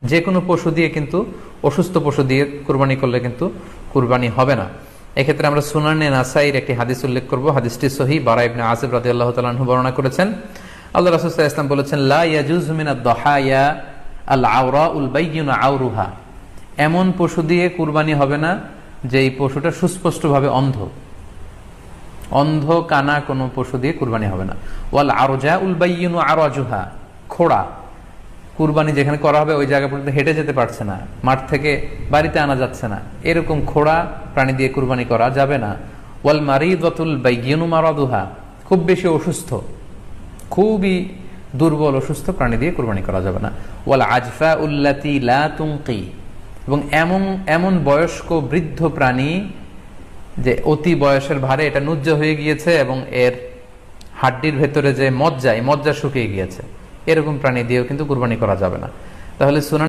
যে কোনো পশু দিয়ে কিন্তু অসুস্থ পশু দিয়ে কুরবানি করলে কিন্তু কুরবানি হবে না। এক্ষেত্রে আমরা সুনানে নাসাইর একটি হাদিস উল্লেখ করব। হাদিসটি সহিহ, বারা ইবনে আযিব রাদিয়াল্লাহু তাআলা আনহু বর্ণনা করেছেন। আল্লাহ রাসূল সাল্লাল্লাহু আলাইহি ওয়াসাল্লাম বলেছেন, লা ইয়াজুজু মিনাদ দাহায়া আল আওরাউল বাইয়িনু আওরুহা। এমন পশু দিয়ে কুরবানি হবে না যে এই পশুটা সুস্পষ্টভাবে অন্ধ কানা কোনো পশু দিয়ে কুরবানি হবে না। ওয়াল আরজাউল বাইয়িনু আরাজুহা। খোড়া কুরবানি যেখানে করা হবে ওই জায়গা পর্যন্ত হেঁটে যেতে পারছে না, মাঠ থেকে বাড়িতে আনা যাচ্ছে না, এরকম খোড়া প্রাণী দিয়ে কুরবানি করা যাবে না। ওয়াল মারিদাতুল বাইয়িনু মারাদুহা। খুব বেশি অসুস্থ, খুবই দুর্বল অসুস্থ প্রাণী দিয়ে কুরবানি করা যাবে না। ওয়াল আজফা উল্লাতি লা তুনকি। এবং এমন বয়স্ক বৃদ্ধ প্রাণী যে অতি বয়সের ভারে এটা নুজ্জ হয়ে গিয়েছে এবং এর হাড্ডির ভেতরে যে মজ্জা শুকিয়ে গিয়েছে, এরকম প্রাণী দিয়েও কিন্তু কুরবানি করা যাবে না। তাহলে সুনান